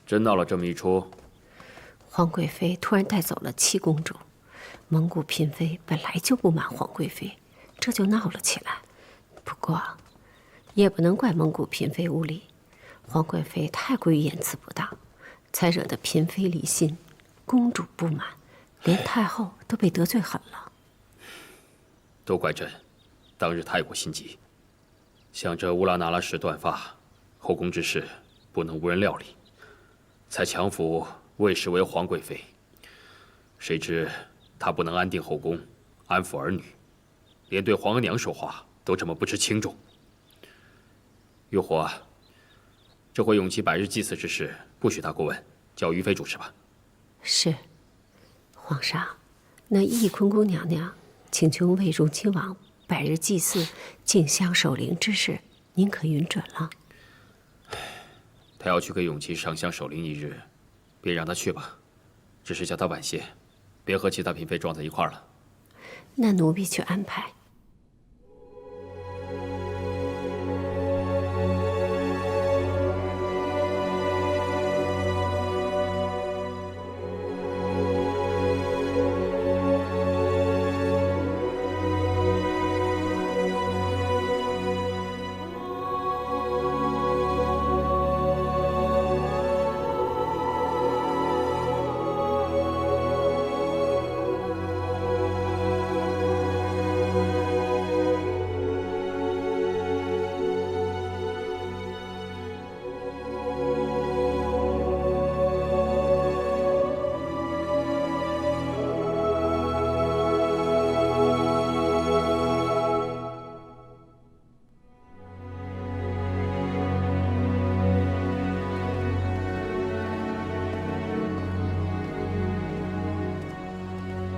真闹了这么一出。皇贵妃突然带走了七公主，蒙古嫔妃本来就不满皇贵妃，这就闹了起来。不过，也不能怪蒙古嫔妃无礼，皇贵妃太过于言辞不当，才惹得嫔妃离心，公主不满，连太后都被得罪狠了。都怪朕，当日太过心急，想着乌拉那拉氏断发，后宫之事不能无人料理，才强扶魏氏为皇贵妃。谁知她不能安定后宫，安抚儿女，连对皇额娘说话都这么不知轻重。玉火，这回永琪百日祭祀之事，不许他过问，叫于妃主持吧。是，皇上，那懿坤宫娘娘请求为荣亲王百日祭祀、敬香守灵之事，您可允准了？他要去给永琪上香守灵一日，便让他去吧，只是叫他晚些，别和其他嫔妃撞在一块儿了。那奴婢去安排。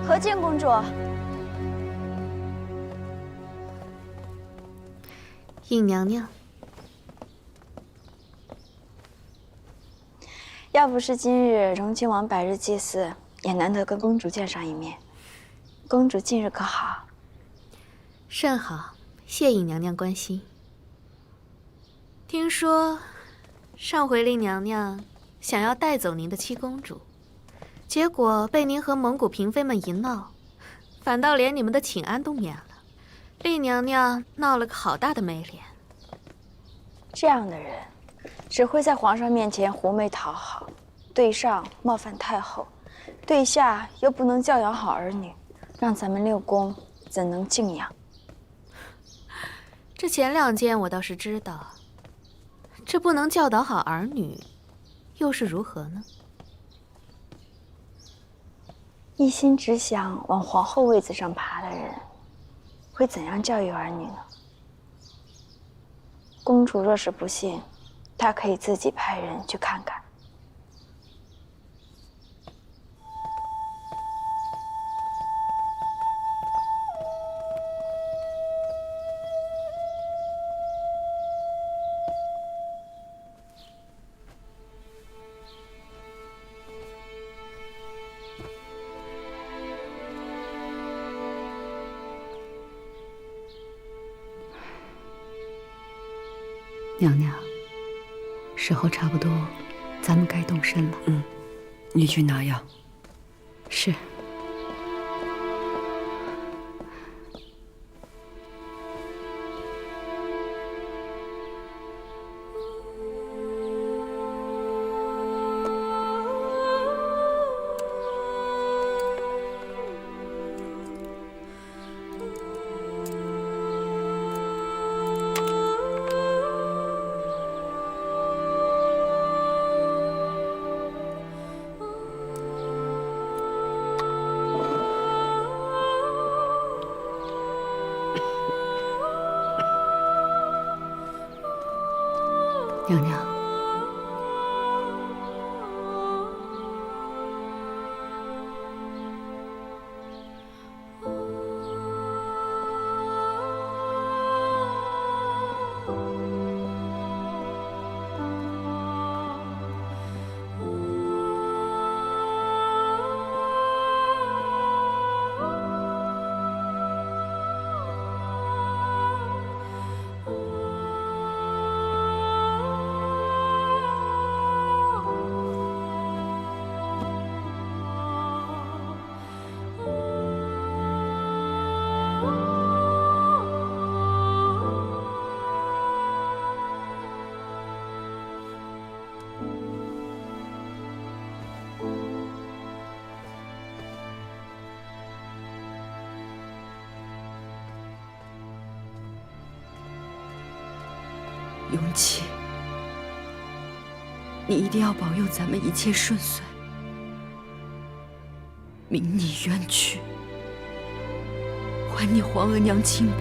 何见公主，尹娘娘，要不是今日荣亲王百日祭祀，也难得跟公主见上一面。公主近日可好？甚好，谢尹娘娘关心。听说上回令娘娘想要带走您的七公主，结果被您和蒙古嫔妃们一闹，反倒连你们的请安都免了，令娘娘闹了个好大的没脸。这样的人，只会在皇上面前狐媚讨好，对上冒犯太后，对下又不能教养好儿女，让咱们六宫怎能敬仰？这前两件我倒是知道，这不能教导好儿女，又是如何呢？一心只想往皇后位子上爬的人，会怎样教育儿女呢？公主若是不信，她可以自己派人去看看。娘娘，时候差不多，咱们该动身了。你去拿药。是。娘娘，琪，你一定要保佑咱们一切顺遂，明你冤屈，还你皇额娘清白。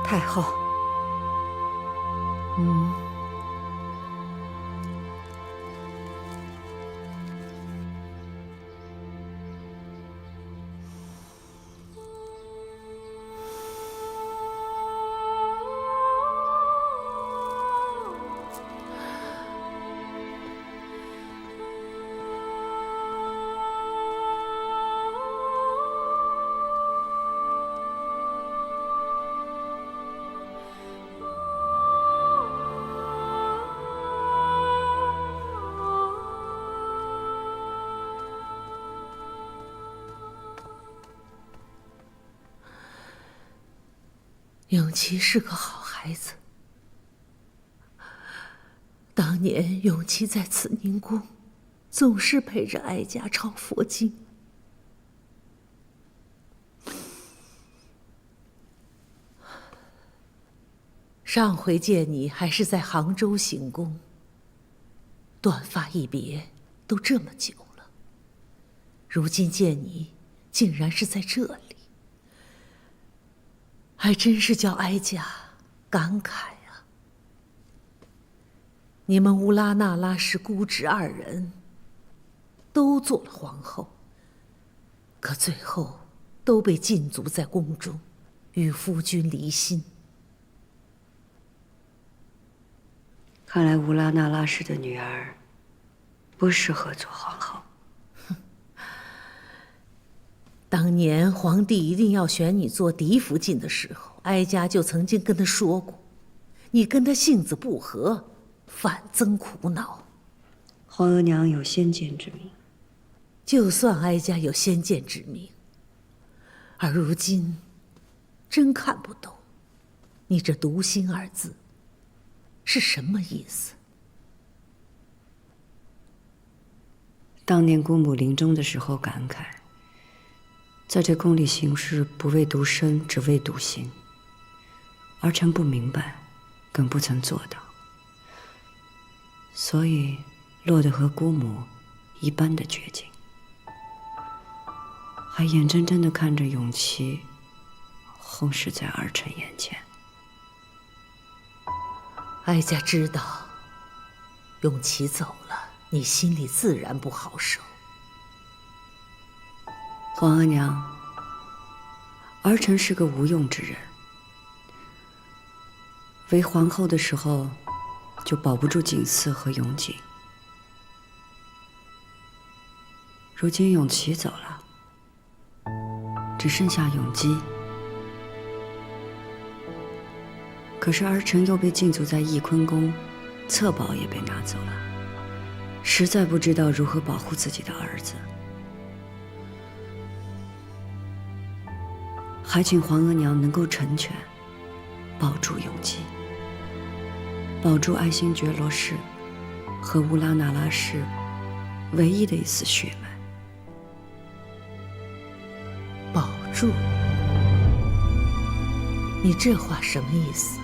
太后，永琪是个好孩子。当年永琪在慈宁宫，总是陪着哀家抄佛经。上回见你还是在杭州行宫，断发一别都这么久了，如今见你竟然是在这里，还真是叫哀家感慨啊！你们乌拉那拉氏姑侄二人都做了皇后，可最后都被禁足在宫中，与夫君离心。看来乌拉那拉氏的女儿不适合做皇后。当年皇帝一定要选你做嫡福晋的时候，哀家就曾经跟他说过，你跟他性子不合，反增苦恼。皇额娘有先见之明，就算哀家有先见之明，而如今真看不懂，你这独心二字是什么意思？当年姑母临终的时候感慨，在这宫里行事不为独身，只为独心。儿臣不明白，更不曾做到，所以落得和姑母一般的绝境，还眼睁睁地看着永琪轰逝在儿臣眼前。哀家知道，永琪走了，你心里自然不好受。皇额娘，儿臣是个无用之人，为皇后的时候就保不住景嗣和永景，如今永琪走了，只剩下永基。可是儿臣又被禁足在翊坤宫，册宝也被拿走了，实在不知道如何保护自己的儿子。还请皇额娘能够成全，保住永基，保住爱新觉罗氏和乌拉那拉氏唯一的一丝血脉。保住？你这话什么意思？